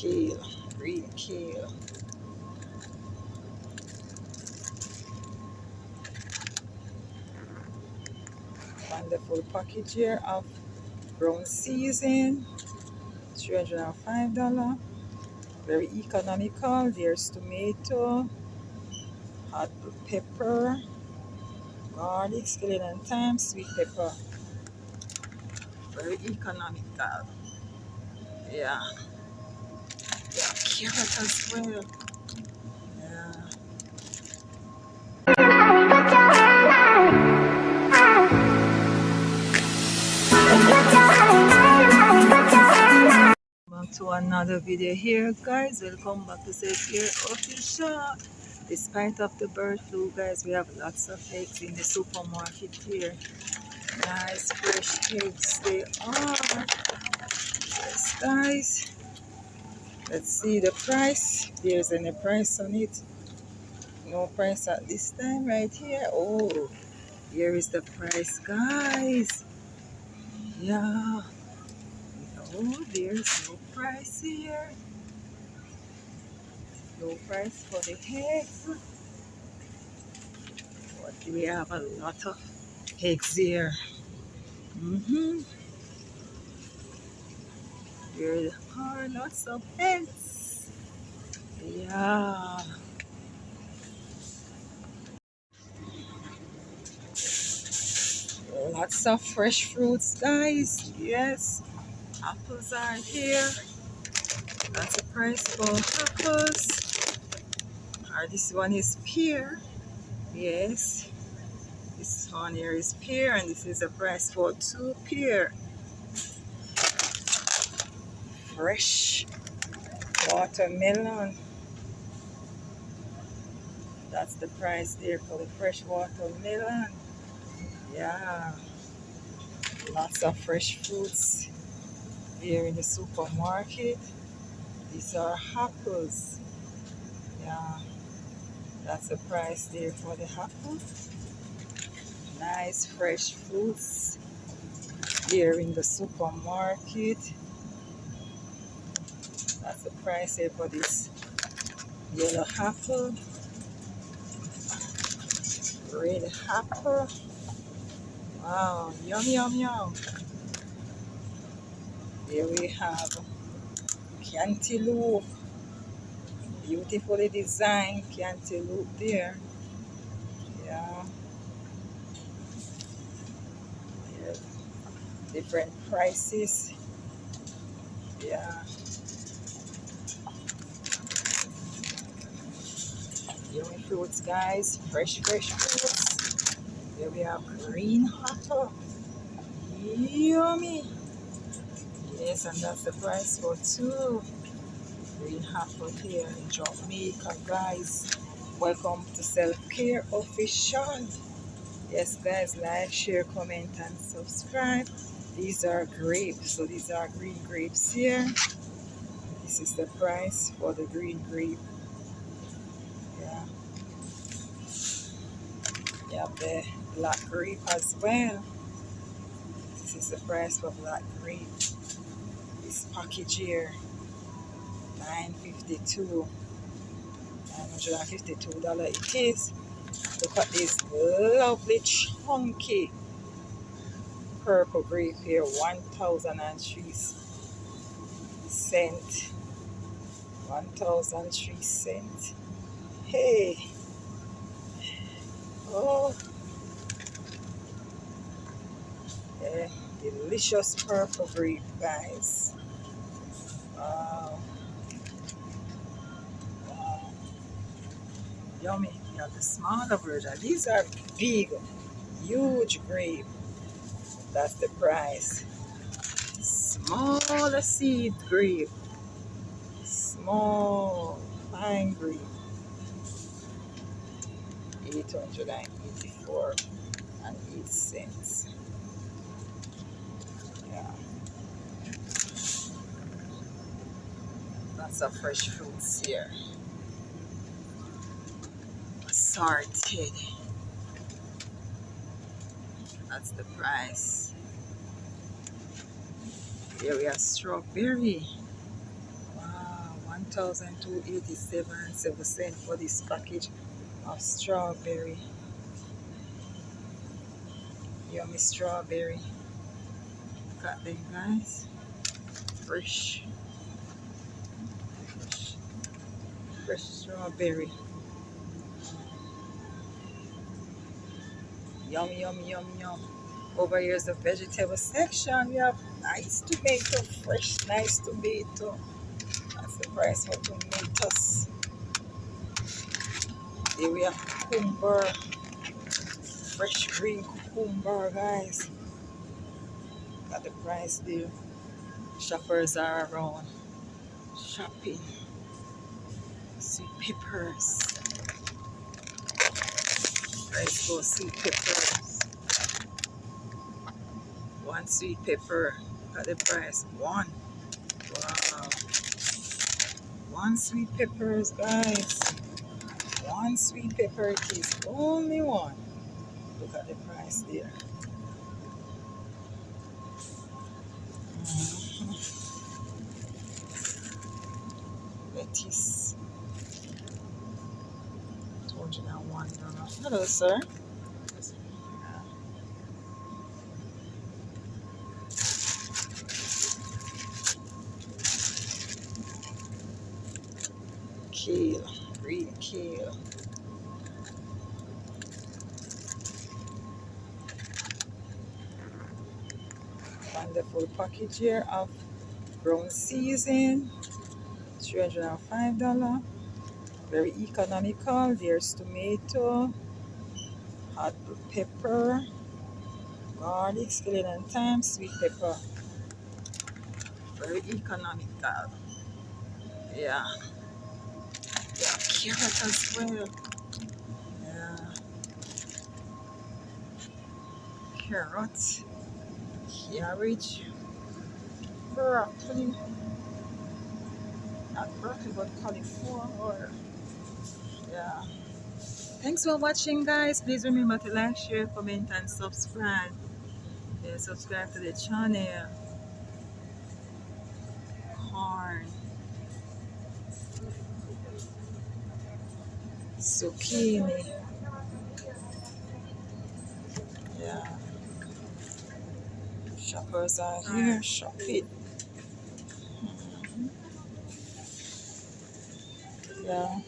kale, green kale. Wonderful package here of brown season, $305. Very economical. There's tomato, hot pepper, garlic, scallion and thyme, sweet pepper. Very economical. Yeah, yeah, carrot as well. Yeah. Welcome to another video here, guys. Welcome back to Self Care Official. Despite of the bird flu, guys, we have lots of eggs in the supermarket here. Nice fresh eggs they are. Yes, guys. Let's see the price. If there's any price on it. No price at this time right here. Oh, here is the price, guys. Yeah. No, there's no price here. No price for the eggs. But we have a lot of eggs here. There are lots of eggs. Yeah. Lots of fresh fruits, guys. Yes. Apples are here. That's the price for apples. This one is pear. Yes. This one here is pear, and this is the price for 2 pear. Fresh watermelon. That's the price there for the fresh watermelon. Yeah. Lots of fresh fruits here in the supermarket. These are apples. Yeah. That's the price there for the apple. Nice fresh fruits here in the supermarket. That's the price here for this yellow apple, red apple. Wow, yum, yum, yum. Here we have cantaloupe, beautifully designed cantaloupe there. Yeah, here, different prices. Yeah, yummy fruits, guys, fresh fruits. Here we have green apple, yummy. Yes, and that's the price for 2 green apple here in Jamaica, guys. Welcome to Self Care Official. Yes, guys, like, share, comment, and subscribe. These are grapes, so these are green grapes here. This is the price for the green grape. Yeah, you have the black grape as well. This is the price for black grape. This package here, $9.52. $952 it is. Look at this lovely chunky purple grape here, 1,003 cents. 1,003 cents. Hey, oh, yeah, delicious purple grape, guys. Wow, wow, yummy. You have the smaller version. These are big, huge grape. That's the price. Smaller seed grape, small, fine grape. 884 and 8 cents. Yeah, lots of fresh fruits here. Assorted. That's the price. Here we have strawberry. Wow. 1,287.7 for this package of strawberry. Yummy strawberry. Got them, guys. Fresh. Fresh, fresh strawberry. Yum, yum, yum, yum. Over here is the vegetable section. We have nice tomato, fresh, nice tomato. That's the price for tomatoes. Here we have cucumber, fresh green cucumber, guys. Got the price there. Shoppers are around shopping. Sweet peppers. Price for sweet peppers. One sweet pepper. Got the price. One. Wow. One sweet peppers, guys. One sweet pepper it is. Only one. Look at the price there. Lettuce. $201. Hello, sir. Kale. Green kale. Wonderful package here of brown season. $305. Very economical. There's tomato, hot pepper, garlic, skillet and thyme, sweet pepper. Very economical. Yeah. Yeah, carrot as well. Yeah. Carrot, cabbage, broccoli. Not broccoli, but cauliflower. Yeah. Thanks for watching, guys. Please remember to like, share, comment, and subscribe. Yeah, subscribe to the channel. Corn, zucchini. Yeah. Shoppers are here. Shop it. Yeah.